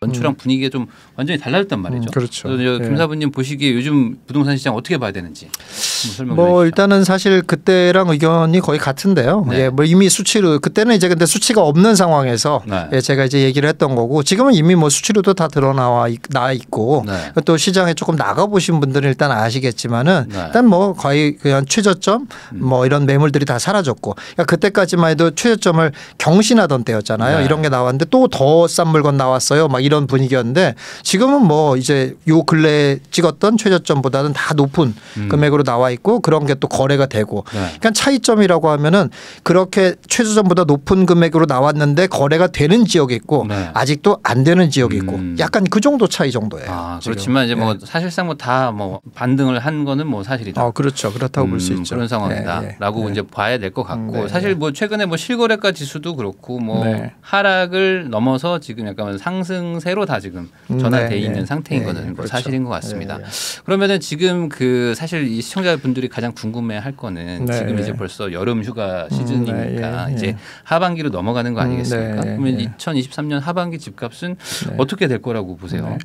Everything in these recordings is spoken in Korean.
연초랑 분위기가 좀 완전히 달라졌단 말이죠. 그렇죠. 김 사부님 보시기에 요즘 부동산 시장 어떻게 봐야 되는지 설명해 뭐 주시죠. 일단은 사실 그때랑 의견이 거의 같은데요. 네. 예, 뭐 이미 수치로 그때는 이제 근데 수치가 없는 상황에서 네. 예, 제가 이제 얘기를 했던 거고 지금은 이미 뭐 수치로도 다 드러나 있고 네. 또 시장에 조금 나가 보신 분들은 일단 아시겠지만은 네. 일단 뭐 거의 그냥 최저점 뭐 이런 매물들이 다 사라졌고 그러니까 그때까지만 해도 최저점을 경신하던 때였잖아요. 네. 이런 게 나왔는데 또 더 싼 물건 나왔어요. 막 이런 분위기였는데 지금은 뭐 이제 요 근래 찍었던 최저점보다는 다 높은 금액으로 나와 있고 그런 게 또 거래가 되고 네. 그러니까 차이점이라고 하면은 그렇게 최저점보다 높은 금액으로 나왔는데 거래가 되는 지역이 있고 네. 아직도 안 되는 지역이 있고 약간 그 정도 차이 정도예요. 아, 지금. 그렇지만 이제 뭐 예. 사실상 뭐 다 뭐 반등을 한 거는 뭐 사실이다. 그렇죠. 그렇다고 볼 수 있죠. 그런 상황이다라고 예, 예. 이제 봐야 될 것 같고 네, 사실 뭐 최근에 뭐 실거래가 지수도 그렇고 뭐 네. 하락을 넘어서 지금 약간 상승세로 다 지금 전환돼 네, 있는 네. 상태인 네, 거는 뭐 그렇죠. 사실인 것 같습니다. 네, 네. 그러면은 지금 그 사실 이 시청자분들이 가장 궁금해할 거는 네, 지금 네. 이제 벌써 여름 휴가 시즌이니까 네, 예, 이제 예. 하반기로 넘어가는 거 아니겠습니까? 네, 그러면 예. 2023년 하반기 집값은 어떻게 될 거라고 보세요? 네.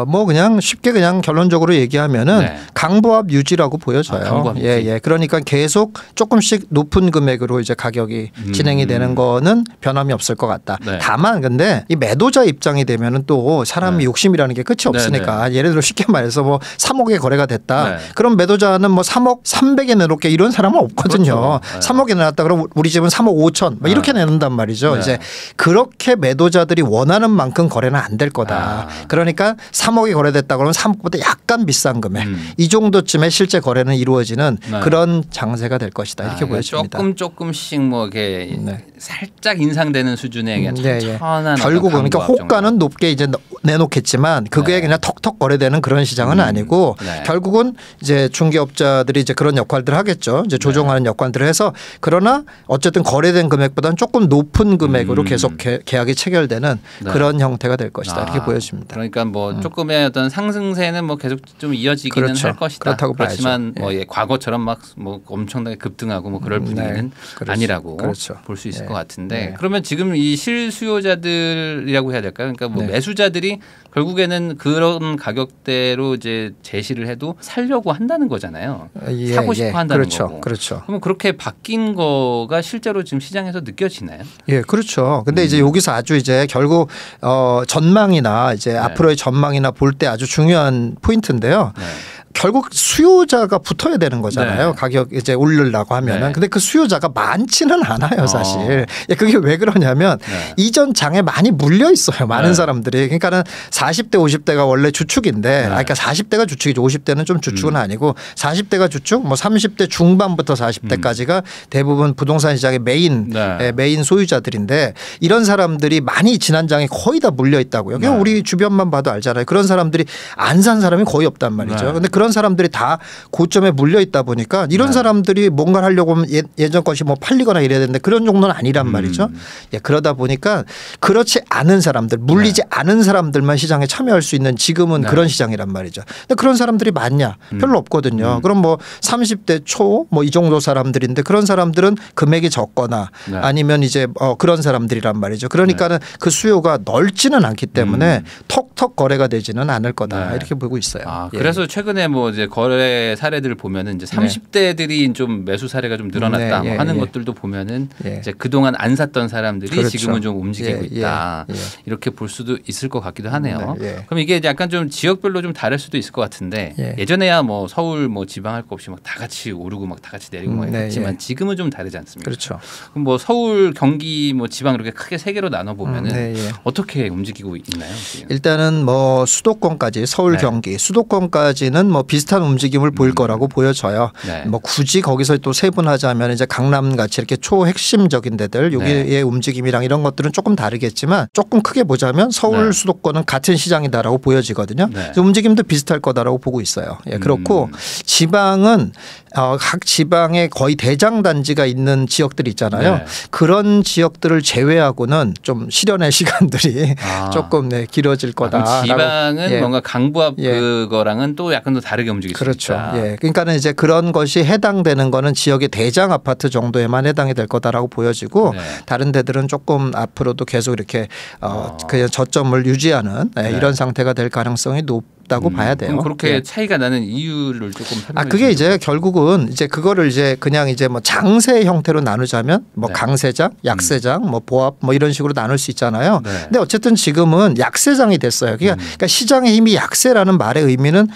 뭐 그냥 쉽게 그냥 결론적으로 얘기하면은 네. 강보합 유지라고 보여져요. 강보합 유지. 예. 그러니까 계속 조금씩 높은 금액으로 이제 가격이 진행이 되는 거는 변함이 없을 것 같다. 네. 다만 근데 이 매도자 입장이 되면은 또 사람이 네. 욕심이라는 게 끝이 없으니까 예를 들어 쉽게 말해서 뭐 3억에 거래가 됐다. 네. 그럼 매도자는 뭐 3억 300에 내놓게 이런 사람은 없거든요. 그렇죠. 네. 3억에 내놨다 그럼 우리 집은 3억 5천 뭐 이렇게 내놓는단 말이죠. 네. 이제 그렇게 매도자들이 원하는 만큼 거래는 안 될 거다. 그러니까 3억이 거래됐다 그러면 3억보다 약간 비싼 금액 이 정도쯤에 실제 거래는 이루어지는 네. 그런 장세가 될 것이다. 이렇게 보여집니다. 조금씩 뭐 이렇게 네. 살짝 인상되는 수준의 그냥 네, 예. 천천한 결국은 그러니까 강보합 호가는 정도. 높게 이제 내놓겠지만 그게 네. 그냥 턱턱 거래되는 그런 시장은 아니고 네. 결국은 이제 중개업자들이 이제 그런 역할들을 하겠죠. 이제 조정하는 역할들을 해서 그러나 어쨌든 거래된 금액보다는 조금 높은 금액으로 계속 계약이 체결되는 네. 그런 형태가 될 것이다. 이렇게 보여집니다. 그러니까 뭐 조금의 어떤 상승세는 뭐 계속 좀 이어지기는 그렇죠. 할 것이다. 그렇다고 그렇지만 봐야죠. 뭐 과거처럼 막 뭐 엄청나게 급등하고 뭐 그럴 분위기는 그렇죠. 아니라고 그렇죠. 볼 수 있을 네. 것 같은데 네. 그러면 지금 이 실수요자들이라고 해야 될까요? 그러니까 뭐 네. 매수자들이 결국에는 그런 가격대로 이제 제시를 해도 살려고 한다는 거잖아요. 사고 싶어 한다는 그렇죠. 거고. 그렇죠. 그러면 그렇게 바뀐 거가 실제로 지금 시장에서 느껴지나요? 예, 그렇죠. 근데 이제 여기서 아주 이제 결국 전망이나 이제 앞으로의 전망이나 볼 때 아주 중요한 포인트인데요. 네. 결국 수요자가 붙어야 되는 거잖아요. 네. 가격 이제 올리려고 하면은. 네. 근데 그 수요자가 많지는 않아요, 사실. 예, 그게 왜 그러냐면 네. 이전 장에 많이 물려 있어요. 많은 네. 사람들이. 그러니까는 40대, 50대가 원래 주축인데, 그러니까 40대가 주축이죠. 50대는 좀 주축은 아니고 40대가 주축, 뭐 30대 중반부터 40대까지가 대부분 부동산 시장의 메인 네. 메인 소유자들인데 이런 사람들이 많이 지난 장에 거의 다 물려 있다고요. 그냥 네. 우리 주변만 봐도 알잖아요. 그런 사람들이 안 산 사람이 거의 없단 말이죠. 네. 근데 그런 사람들이 다 고점에 물려 있다 보니까 이런 사람들이 뭔가를 하려고 하면 예전 것이 뭐 팔리거나 이래야 되는데 그런 정도는 아니란 말이죠. 예, 그러다 보니까 그렇지 않은 사람들, 물리지 않은 사람들만 시장에 참여할 수 있는 지금은 그런 시장이란 말이죠. 근데 그런 사람들이 많냐? 별로 없거든요. 그럼 뭐 30대 초 뭐 이 정도 사람들인데 그런 사람들은 금액이 적거나 네. 아니면 이제 그런 사람들이란 말이죠. 그러니까는 그 수요가 넓지는 않기 때문에 턱턱 거래가 되지는 않을 거다. 네. 이렇게 보고 있어요. 예. 그래서 최근에 뭐 이제 거래 사례들을 보면은 이제 30대들이 좀 매수 사례가 좀 늘어났다 네, 뭐 예, 하는 예. 것들도 보면은 예. 이제 그동안 안 샀던 사람들이 그렇죠. 지금은 좀 움직이고 예, 있다. 예, 예. 이렇게 볼 수도 있을 것 같기도 하네요. 네, 예. 그럼 이게 약간 좀 지역별로 좀 다를 수도 있을 것 같은데 예. 예전에야 뭐 서울 뭐 지방 할 거 없이 막 다 같이 오르고 막 다 같이 내리고 막 네, 했지만 예. 지금은 좀 다르지 않습니까? 그렇죠. 그럼 뭐 서울, 경기, 뭐 지방 이렇게 크게 세 개로 나눠 보면은 네, 예. 어떻게 움직이고 있나요? 지금? 일단은 뭐 수도권까지 서울 네. 경기 수도권까지는 뭐 비슷한 움직임을 보일 거라고 보여져요. 네. 뭐 굳이 거기서 또 세분하자면 이제 강남 같이 이렇게 초핵심적인 데들 여기의 네. 움직임이랑 이런 것들은 조금 다르겠지만 조금 크게 보자면 서울 네. 수도권은 같은 시장이다라고 보여지거든요. 네. 그래서 움직임도 비슷할 거다라고 보고 있어요. 예, 그렇고 지방은 각 지방에 거의 대장 단지가 있는 지역들 있잖아요. 네. 그런 지역들을 제외하고는 좀 실현의 시간들이 조금 길어질 그럼 거다. 지방은 예. 뭔가 강부합 예. 그거랑은 또 약간 또 다르게 움직일 그렇죠. 수 있다. 예. 그러니까는 이제 그런 것이 해당되는 거는 지역의 대장 아파트 정도에만 해당이 될 거다라고 보여지고 네. 다른 데들은 조금 앞으로도 계속 이렇게 그냥 저점을 유지하는 네. 이런 상태가 될 가능성이 높다고 봐야 돼요. 그럼 그렇게 차이가 나는 이유를 조금 설명해 그게 이제 결국은 이제 그거를 이제 그냥 이제 뭐 장세 형태로 나누자면 뭐 네. 강세장, 약세장, 뭐 보합 뭐 이런 식으로 나눌 수 있잖아요. 네. 근데 어쨌든 지금은 약세장이 됐어요. 그러니까 시장의 힘이 약세라는 말의 의미는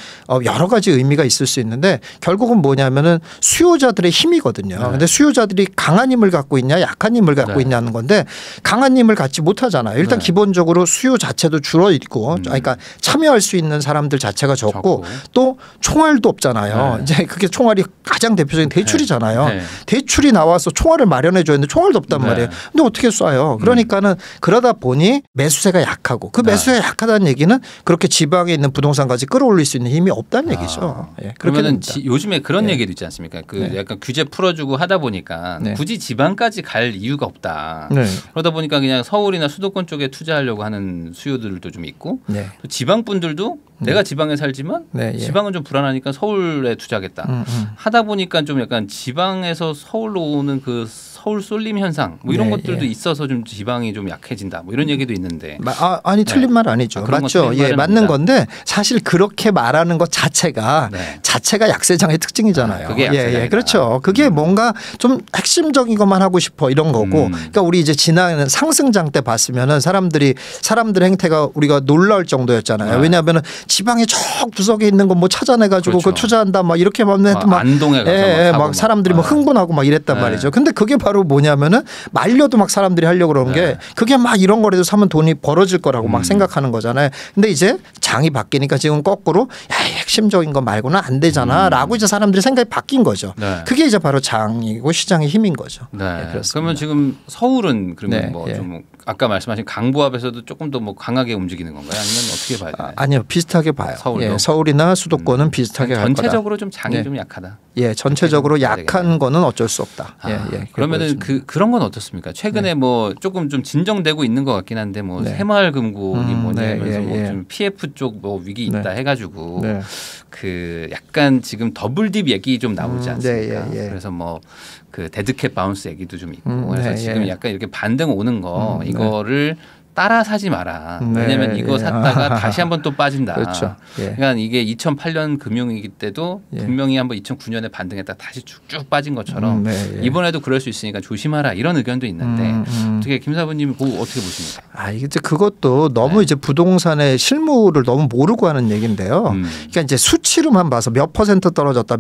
여러 가지 의미가 있을 수 있는데 결국은 뭐냐면은 수요자들의 힘이거든요. 네. 근데 수요자들이 강한 힘을 갖고 있냐, 약한 힘을 갖고 네. 있냐는 건데 강한 힘을 갖지 못하잖아요. 일단 네. 기본적으로 수요 자체도 줄어 있고, 그러니까 참여할 수 있는 사람들 자체가 적고 또 총알도 없잖아요. 네. 이제 그게 총알이 가장 대표적인 대출이잖아요. 네. 대출이 나와서 총알을 마련해 줘야 되는데 총알도 없단 네. 말이에요. 근데 어떻게 쏴요? 그러니까는 그러다 보니 매수세가 약하고 그 매수세가 약하다는 얘기는 그렇게 지방에 있는 부동산까지 끌어올릴 수 있는 힘이 없다는 얘기죠. 예, 그러면은 요즘에 그런 얘기도 있지 않습니까? 그 약간 규제 풀어주고 하다 보니까 굳이 지방까지 갈 이유가 없다. 그러다 보니까 그냥 서울이나 수도권 쪽에 투자하려고 하는 수요들도 좀 있고 또 지방 분들도 내가 지방에 살지만 지방은 좀 불안하니까 서울에 투자하겠다. 하다 보니까 좀 약간 지방에서 서울로 오는 그 서울 쏠림 현상 뭐 이런 것들도 있어서 좀 지방이 좀 약해진다 뭐 이런 얘기도 있는데 아니 틀린 말 아니죠. 맞죠. 예, 맞는 건데 사실 그렇게 말하는 것 자체가 약세장의 특징이잖아요. 그게 예, 그렇죠. 그게 뭔가 좀 핵심적인 것만 하고 싶어 이런 거고. 그러니까 우리 이제 지난 상승장 때 봤으면은 사람들의 행태가 우리가 놀라울 정도였잖아요. 왜냐하면은 지방에 저 구석에 있는 거 뭐 찾아내가지고 그거 투자한다 막 이렇게 하면 막 안동에 가서 막 사람들이 막 흥분하고 막 이랬단 말이죠. 근데 그게 바로 뭐냐면은 말려도 막 사람들이 하려고 그러는 게 그게 막 이런 거라도 사면 돈이 벌어질 거라고 막 생각하는 거잖아요. 근데 이제 장이 바뀌니까 지금 거꾸로 야, 핵심적인 거 말고는 안 되잖아라고 이제 사람들이 생각이 바뀐 거죠. 그게 이제 바로 장이고 시장의 힘인 거죠. 그러면 지금 서울은 그러면 뭐 좀 아까 말씀하신 강보합에서도 조금 더 뭐 강하게 움직이는 건가요? 아니면 어떻게 봐야 되나요? 아니요, 비슷하게 봐요. 서울이나 수도권은 비슷하게 갈 거다. 전체적으로 좀 장이 좀 약하다. 예, 전체적으로 약한 거는 어쩔 수 없다. 그러면은 그런 건 어떻습니까? 최근에 뭐 조금 좀 진정되고 있는 것 같긴 한데 뭐 새마을금고이 뭐냐면서 뭐 좀 PF 쪽 뭐 위기 있다 해가지고 그 약간 지금 더블딥 얘기 좀 나오지 않습니까? 그래서 뭐 그 데드캣 바운스 얘기도 좀 있고 그래서 지금 약간 이렇게 반등 오는 거 이거를 따라 사지 마라. 왜냐하면 이거 샀다가 다시 한번 또 빠진다. 그렇죠. 그러니까 이게 2008년 금융위기 때도 분명히 한번 2009년에 반등했다 다시 쭉쭉 빠진 것처럼 이번에도 그럴 수 있으니까 조심하라 이런 의견도 있는데 어떻게 김 사부님 어떻게 보십니까? 이게 그것도 너무 이제 부동산의 실무를 너무 모르고 하는 얘기인데요. 그러니까 이제 수치로만 봐서 몇 퍼센트 떨어졌다,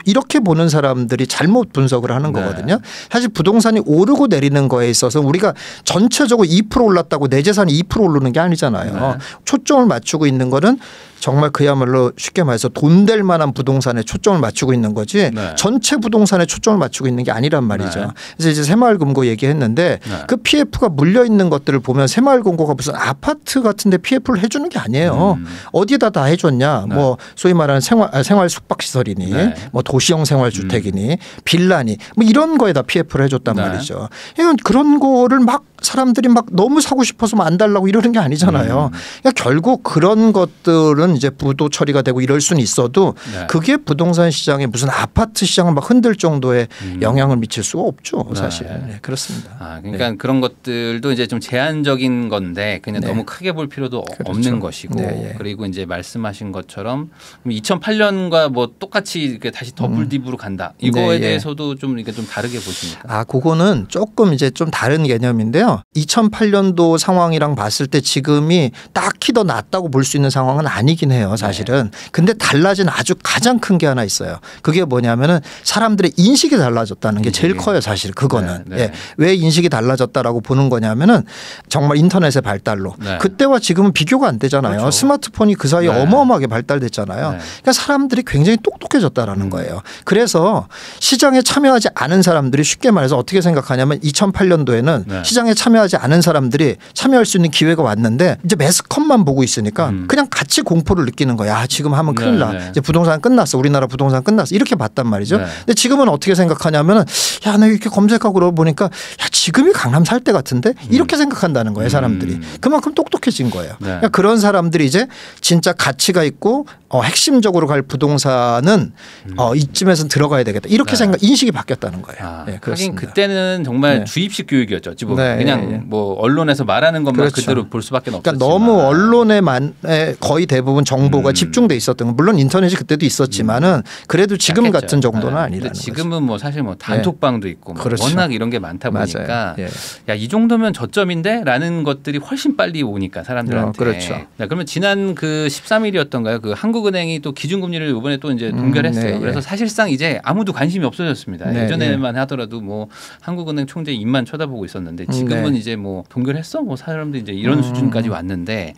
이렇게 보는 사람들이 잘못 분석을 하는 거거든요. 사실 부동산이 오르고 내리는 거에 있어서 우리가 전체적으로 2% 올랐다고 내 재산이 2% 오르는 게 아니잖아요. 초점을 맞추고 있는 거는 정말 그야말로 쉽게 말해서 돈 될 만한 부동산에 초점을 맞추고 있는 거지 전체 부동산에 초점을 맞추고 있는 게 아니란 말이죠. 그래서 이제 새마을금고 얘기했는데 그 PF가 물려 있는 것들을 보면 새마을금고가 무슨 아파트 같은 데 PF를 해주는 게 아니에요. 어디에다 다 해줬냐. 뭐 소위 말하는 생활 숙박시설이니 뭐 도시형 생활주택이니 빌라니 뭐 이런 거에다 PF를 해줬단 말이죠. 이건 그런 거를 막 사람들이 막 너무 사고 싶어서 안 달라고 이러는 게 아니잖아요. 그러니까 결국 그런 것들은 이제 부도 처리가 되고 이럴 수는 있어도 그게 부동산 시장에 무슨 아파트 시장을 막 흔들 정도의 영향을 미칠 수가 없죠. 사실. 그렇습니다. 그러니까 그런 것들도 이제 좀 제한적인 건데 그냥 너무 크게 볼 필요도 없는 것이고 그리고 이제 말씀하신 것처럼 2008년과 뭐 똑같이 이렇게 다시 더블딥으로 간다. 이거에 대해서도 좀 이렇게 좀 다르게 보십니까? 그거는 조금 이제 좀 다른 개념인데요. 2008년도 상황이랑 봤을 때 지금이 딱히 더 낫다고 볼 수 있는 상황은 아니긴 해요. 사실은. 근데 달라진 아주 가장 큰 게 하나 있어요. 그게 뭐냐면은 사람들의 인식이 달라졌다는 게 제일 커요. 사실 그거는. 왜 인식이 달라졌다라고 보는 거냐면은 정말 인터넷의 발달로. 그때와 지금은 비교가 안 되잖아요. 그렇죠. 스마트폰이 그 사이에 어마어마하게 발달됐잖아요. 그러니까 사람들이 굉장히 똑똑해졌다라는 거예요. 그래서 시장에 참여하지 않은 사람들이 쉽게 말해서 어떻게 생각하냐면 2008년도에는 시장에 참여하지 않은 사람들이 참여할 수 있는 기회가 왔는데 이제 매스컴만 보고 있으니까 그냥 같이 공포를 느끼는 거야. 지금 하면 큰일 나. 이제 부동산 끝났어. 우리나라 부동산 끝났어. 이렇게 봤단 말이죠. 근데 지금은 어떻게 생각하냐면은 야, 나 이렇게 검색하고 그러보니까 야, 지금이 강남 살 때 같은데 이렇게 생각한다는 거예요. 사람들이. 그만큼 똑똑해진 거예요. 그러니까 그런 사람들이 이제 진짜 가치가 있고 핵심적으로 갈 부동산은 이쯤에서 들어가야 되겠다. 이렇게 인식이 바뀌었다는 거예요. 네, 하긴 그때는 정말 주입식 교육이었죠. 어찌 보면 그냥 뭐 언론에서 말하는 것만 그대로 볼 수밖에 없었지만. 그러니까 너무 언론에 거의 대부분 정보가 집중돼 있었던 거. 물론 인터넷이 그때도 있었지만은 그래도 지금 약했죠. 같은 정도는 아니라는 거죠. 지금은 뭐 사실 뭐 단톡방도 있고 뭐 워낙 이런 게 많다 보니까 야, 이 정도면 저점인데라는 것들이 훨씬 빨리 오니까 사람들한테. 그렇죠. 그러면 지난 그 13일이었던가요? 그 한국은행이 또 기준금리를 이번에 또 이제 동결했어요. 그래서 사실상 이제 아무도 관심이 없어졌습니다. 예전에만 하더라도 뭐 한국은행 총재 입만 쳐다보고 있었는데 지금은 이제 뭐 동결했어? 뭐 사람들이 이제 이런 수준까지 왔는데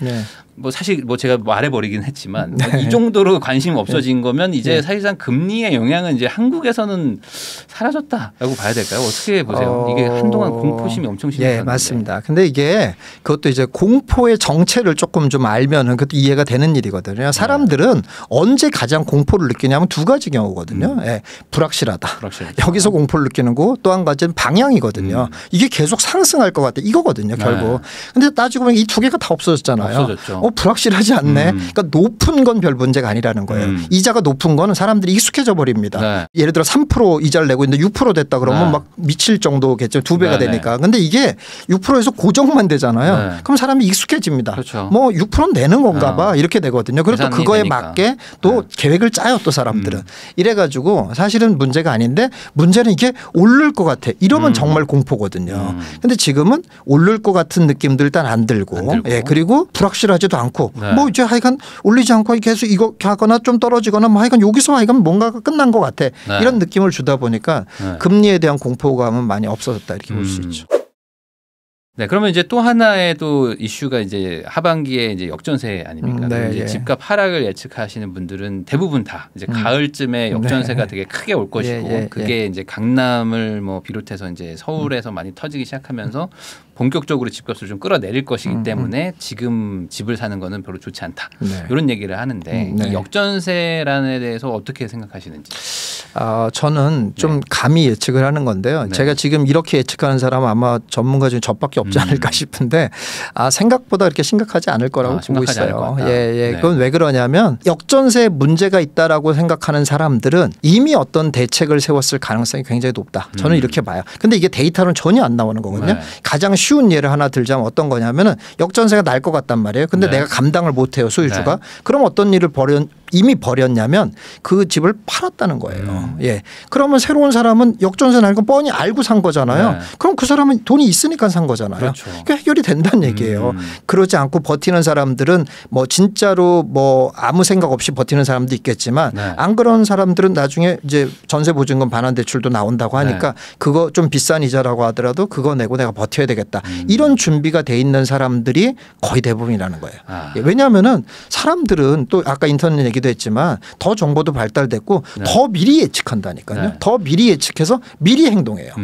뭐 사실 뭐 제가 말해버리긴 했지만 이 정도로 관심 없어진 거면 이제 사실상 금리의 영향은 이제 한국에서는 사라졌다라고 봐야 될까요? 어떻게 보세요? 이게 한동안 공포심이 엄청 심했는데. 예, 맞습니다. 근데 이게 그것도 이제 공포의 정체를 조금 좀 알면은 그것도 이해가 되는 일이거든요. 사람들은 언제 가장 공포를 느끼냐면 두 가지 경우거든요. 불확실하다. 여기서 공포를 느끼는 거 또 한 가지는 방향이거든요. 이게 계속 상승할 것 같아. 이거거든요, 결국. 근데 따지고 보면 이 두 개가 다 없어졌잖아요. 없어졌죠. 불확실하지 않네. 그러니까 높은 건 별 문제가 아니라는 거예요. 이자가 높은 거는 사람들이 익숙해져 버립니다. 예를 들어 3% 이자를 내고 있는데 6% 됐다 그러면 막 미칠 정도겠죠. 2배가 되니까. 근데 이게 6%에서 고정만 되잖아요. 그럼 사람이 익숙해집니다. 그렇죠. 뭐 6%는 내는 건가 봐. 이렇게 되거든요. 그리고 또 그거에 되니까. 맞게 또 계획을 짜요. 또 사람들은. 이래가지고 사실은 문제가 아닌데 문제는 이게 오를 것 같아. 이러면 정말 공포거든요. 근데 지금은 오를 것 같은 느낌들 일단 안 들고. 그리고 불확실하지도 않고 뭐 이제 하여간 올리지 않고 계속 이거 하거나 좀 떨어지거나 뭐 하여간 여기서 하여간 뭔가가 끝난 것 같아. 이런 느낌을 주다 보니까 금리에 대한 공포감은 많이 없어졌다 이렇게 볼 수 있죠. 네, 그러면 이제 또 하나의 또 이슈가 이제 하반기에 이제 역전세 아닙니까? 이제 집값 하락을 예측하시는 분들은 대부분 다 이제 가을쯤에 역전세가 되게 크게 올 것이고 그게 이제 강남을 뭐 비롯해서 이제 서울에서 많이 터지기 시작하면서 본격적으로 집값을 좀 끌어내릴 것이기 때문에 지금 집을 사는 거는 별로 좋지 않다. 이런 얘기를 하는데 이 역전세란에 대해서 어떻게 생각하시는지? 저는 좀 감히 예측을 하는 건데요. 제가 지금 이렇게 예측하는 사람은 아마 전문가 중에 저밖에 없지 않을까 싶은데 생각보다 그렇게 심각하지 않을 거라고 보고 있어요. 그건 왜 그러냐면 역전세에 문제가 있다라고 생각하는 사람들은 이미 어떤 대책을 세웠을 가능성이 굉장히 높다. 저는 이렇게 봐요. 근데 이게 데이터는 전혀 안 나오는 거거든요. 가장 쉬운 예를 하나 들자면 어떤 거냐면은 역전세가 날 것 같단 말이에요. 근데 내가 감당을 못해요. 소유주가. 그럼 어떤 일을 이미 벌였냐면 그 집을 팔았다는 거예요. 그러면 새로운 사람은 역전세 날 건 뻔히 알고 산 거잖아요. 그럼 그 사람은 돈이 있으니까 산 거잖아요. 그러니까 해결이 된다는 얘기예요. 그러지 않고 버티는 사람들은 뭐 진짜로 뭐 아무 생각 없이 버티는 사람도 있겠지만 안 그런 사람들은 나중에 이제 전세 보증금 반환 대출도 나온다고 하니까 그거 좀 비싼 이자라고 하더라도 그거 내고 내가 버텨야 되겠다. 이런 준비가 돼 있는 사람들이 거의 대부분이라는 거예요. 왜냐하면은 사람들은 또 아까 인터넷 얘기도 했지만 더 정보도 발달됐고 더 미리 예측한다니까요. 더 미리 예측해서 미리 행동해요.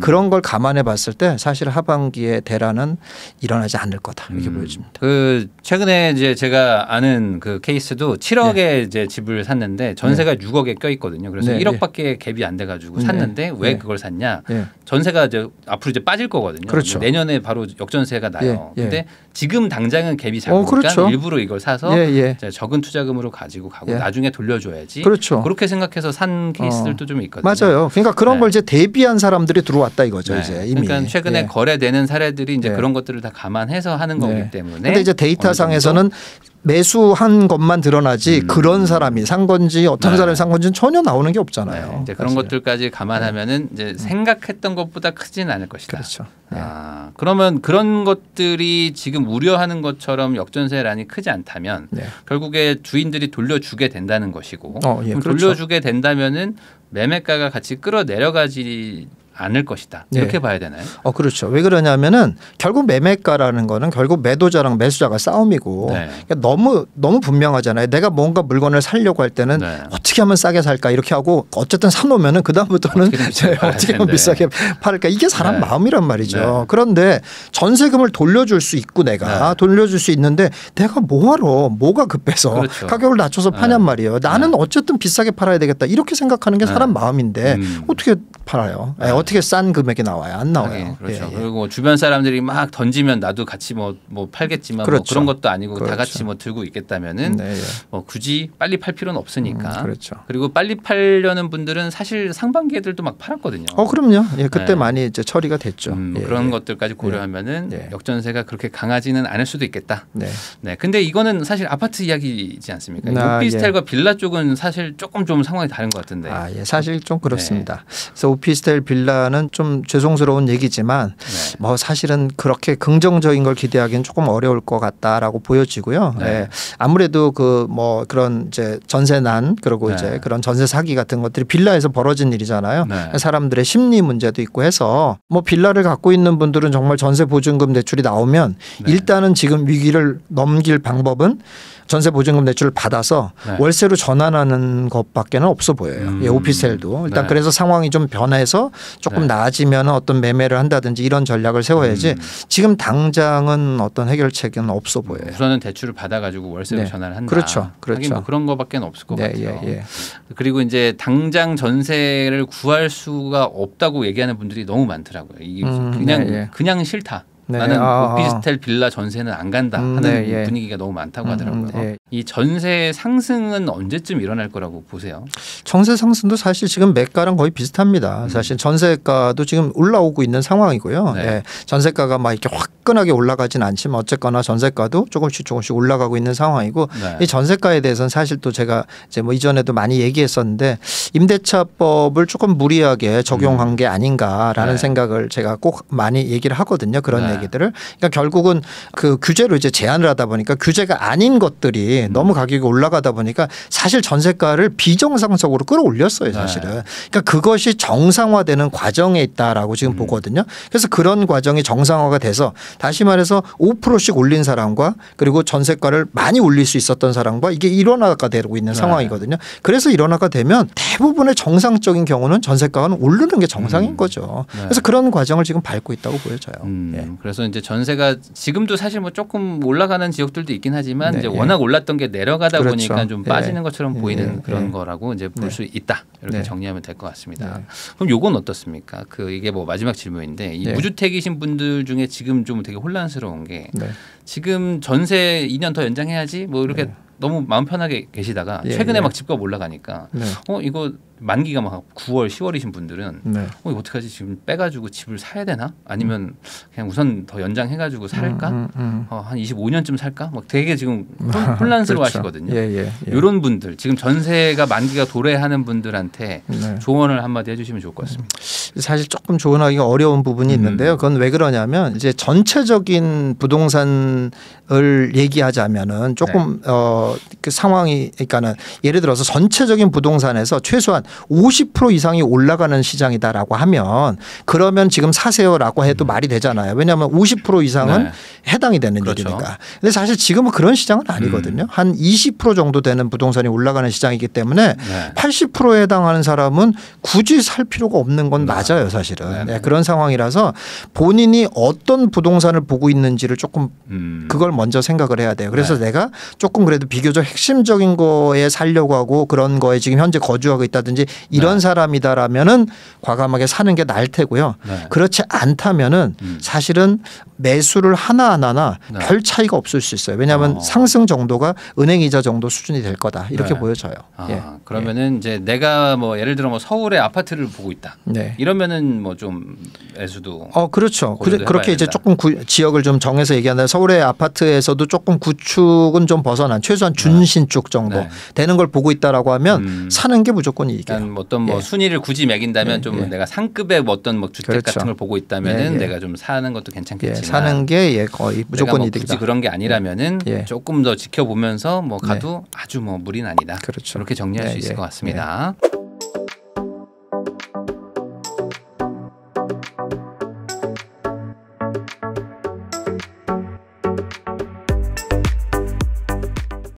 그런 걸 감안해 봤을 때 사실 하반기에 대란은 일어나지 않을 거다 이렇게 보여집니다. 그 최근에 이제 제가 아는 그 케이스도 7억에 이제 집을 샀는데 전세가 6억에 껴 있거든요. 그래서 1억밖에 갭이 안 돼가지고 샀는데 왜 그걸 샀냐? 전세가 이제 앞으로 이제 빠질 거거든요. 그렇죠. 내년에 바로 역전세가 나요. 근데 지금 당장은 갭이 작으니까 일부러 이걸 사서 적은 투자금으로 가지고 가고 나중에 돌려줘야지. 그렇게 생각해서 산 케이스들도 좀 있거든요. 맞아요. 그러니까 그런 걸 이제 대비한 사람들이 들어왔다 이거죠. 이제 이미. 그러니까 최근에 거래되는 사례들이 이제 그런 것들을 다 감안해서 하는 거기 때문에. 근데 이제 데이터상에서는 매수한 것만 드러나지 그런 사람이 산 건지 어떤 사람이 산 건지는 전혀 나오는 게 없잖아요. 이제 그런 것들까지 감안하면은 이제 생각했던 것보다 크지는 않을 것이다. 그렇죠. 그러면 그런 것들이 지금 우려하는 것처럼 역전세란이 크지 않다면 결국에 주인들이 돌려주게 된다는 것이고 그럼 돌려주게 된다면은 매매가가 같이 끌어내려가지 않을 것이다. 이렇게 봐야 되나요? 그렇죠. 왜 그러냐면은 결국 매매가라는 거는 결국 매도자랑 매수자가 싸움이고 그러니까 너무 분명하잖아요. 내가 뭔가 물건을 사려고 할 때는 어떻게 하면 싸게 살까 이렇게 하고 어쨌든 사놓으면은 그 다음부터는 어떻게 하면 비싸게 팔을까 이게 사람 마음이란 말이죠. 그런데 전세금을 돌려줄 수 있고 내가 돌려줄 수 있는데 내가 뭐하러 뭐가 급해서 가격을 낮춰서 파냔 말이에요. 나는 어쨌든 비싸게 팔아야 되겠다 이렇게 생각하는 게 사람 마음인데 어떻게 팔아요? 어떻게 싼 금액이 나와요? 안 나와요. 그렇죠. 그리고 주변 사람들이 막 던지면 나도 같이 뭐 팔겠지만 뭐 그런 것도 아니고 다 같이 뭐 들고 있겠다면은 뭐 굳이 빨리 팔 필요는 없으니까. 그리고 빨리 팔려는 분들은 사실 상반기 애들도 막 팔았거든요. 그럼요. 그때 많이 이제 처리가 됐죠. 그런 것들까지 고려하면은 역전세가 그렇게 강하지는 않을 수도 있겠다. 근데 이거는 사실 아파트 이야기이지 않습니까? 오피스텔과 빌라 쪽은 사실 조금 좀 상황이 다른 것 같은데. 사실 좀 그렇습니다. 그래서 오피스텔 빌라는 좀 죄송스러운 얘기지만 뭐 사실은 그렇게 긍정적인 걸 기대하기는 조금 어려울 것 같다라고 보여지고요. 아무래도 그 뭐 그런 이제 전세난 그리고 이제 그런 전세 사기 같은 것들이 빌라에서 벌어진 일이잖아요. 사람들의 심리 문제도 있고 해서 뭐 빌라를 갖고 있는 분들은 정말 전세 보증금 대출이 나오면 일단은 지금 위기를 넘길 방법은 전세 보증금 대출을 받아서 월세로 전환하는 것밖에는 없어 보여요. 오피스텔도 일단 그래서 상황이 좀 변해서 조금 나아지면 어떤 매매를 한다든지 이런 전략을 세워야지 지금 당장은 어떤 해결책은 없어 보여요. 우선은 대출을 받아가지고 월세로 전환을 한다. 그렇죠. 하긴 뭐 그런 거밖에 없을 것 같아요. 그리고 이제 당장 전세를 구할 수가 없다고 얘기하는 분들이 너무 많더라고요. 이게 그냥 싫다. 나는 오피스텔 빌라 전세는 안 간다 하는 분위기가 너무 많다고 하더라고요. 이 전세 상승은 언제쯤 일어날 거라고 보세요? 전세 상승도 사실 지금 매가랑 거의 비슷합니다. 사실 전세가도 지금 올라오고 있는 상황이고요. 전세가가 막 이렇게 화끈하게 올라가진 않지만 어쨌거나 전세가도 조금씩 올라가고 있는 상황이고 이 전세가에 대해서는 사실 또 제가 이제 뭐 이전에도 많이 얘기했었는데 임대차법을 조금 무리하게 적용한 게 아닌가라는 생각을 제가 꼭 많이 얘기를 하거든요. 그런 얘기들을. 그러니까 결국은 그 규제로 이제 제한을 하다 보니까 규제가 아닌 것들이 너무 가격이 올라가다 보니까 사실 전세가를 비정상적으로 끌어올렸어요, 사실은. 그러니까 그것이 정상화되는 과정에 있다라고 지금 보거든요. 그래서 그런 과정이 정상화가 돼서 다시 말해서 5%씩 올린 사람과 그리고 전세가를 많이 올릴 수 있었던 사람과 이게 일원화가 되고 있는 상황이거든요. 그래서 일원화가 되면 대부분의 정상적인 경우는 전세가는 오르는 게 정상인 거죠. 그래서 그런 과정을 지금 밟고 있다고 보여져요. 그래서 이제 전세가 지금도 사실 뭐 조금 올라가는 지역들도 있긴 하지만 이제 워낙 올랐던 게 내려가다 보니까 좀 빠지는 것처럼 보이는 그런 거라고 이제 볼 수 있다. 이렇게 정리하면 될 것 같습니다. 그럼 요건 어떻습니까? 그 이게 뭐 마지막 질문인데 이 무주택이신 분들 중에 지금 좀 되게 혼란스러운 게 지금 전세 2년 더 연장해야지 뭐 이렇게 너무 마음 편하게 계시다가 최근에 막 집값 올라가니까 이거 만기가 막 9월 10월이신 분들은 이거 어떡하지 지금 빼가지고 집을 사야 되나 아니면 그냥 우선 더 연장해가지고 살까 한 25년쯤 살까 막 되게 지금 혼란스러워 하시거든요. 이런 분들 지금 전세가 만기가 도래하는 분들한테 조언을 한마디 해주시면 좋을 것 같습니다. 사실 조금 조언하기가 어려운 부분이 있는데요. 그건 왜 그러냐면 이제 전체적인 부동산을 얘기하자면은 조금 그 상황이 그러니까는 예를 들어서 전체적인 부동산에서 최소한 50% 이상이 올라가는 시장이다라고 하면 그러면 지금 사세요라고 해도 말이 되잖아요. 왜냐하면 50% 이상은 해당이 되는 일이니까. 근데 사실 지금은 그런 시장은 아니거든요. 한 20% 정도 되는 부동산이 올라가는 시장이기 때문에 80%에 해당하는 사람은 굳이 살 필요가 없는 건 맞아요, 사실은. 그런 상황이라서 본인이 어떤 부동산을 보고 있는지를 조금 그걸 먼저 생각을 해야 돼요. 그래서 내가 조금 그래도 비교적 핵심적인 거에 살려고 하고 그런 거에 지금 현재 거주하고 있다든지 이런 사람이다라면은 과감하게 사는 게 나을 테고요. 그렇지 않다면은 사실은 매수를 하나하나 별 차이가 없을 수 있어요. 왜냐하면 상승 정도가 은행이자 정도 수준이 될 거다 이렇게 보여져요. 그러면은 이제 내가 뭐 예를 들어 뭐 서울의 아파트를 보고 있다. 이러면은 뭐 좀 매수도 그렇죠. 그렇게 이제 조금 지역을 좀 정해서 얘기한다면 서울의 아파트에서도 조금 구축은 좀 벗어난 최소한 준신축 정도 되는 걸 보고 있다라고 하면 사는 게 무조건 이익이에요. 어떤 뭐 순위를 굳이 매긴다면 좀 내가 상급의 어떤 뭐 주택 같은 걸 보고 있다면은 내가 좀 사는 것도 괜찮겠지만 사는 게 거의 무조건 이득이다. 굳이 그런 게 아니라면은 조금 더 지켜보면서 뭐 가도 아주 뭐 무리는 아니다. 이렇게 정리할 수 있을 것 같습니다.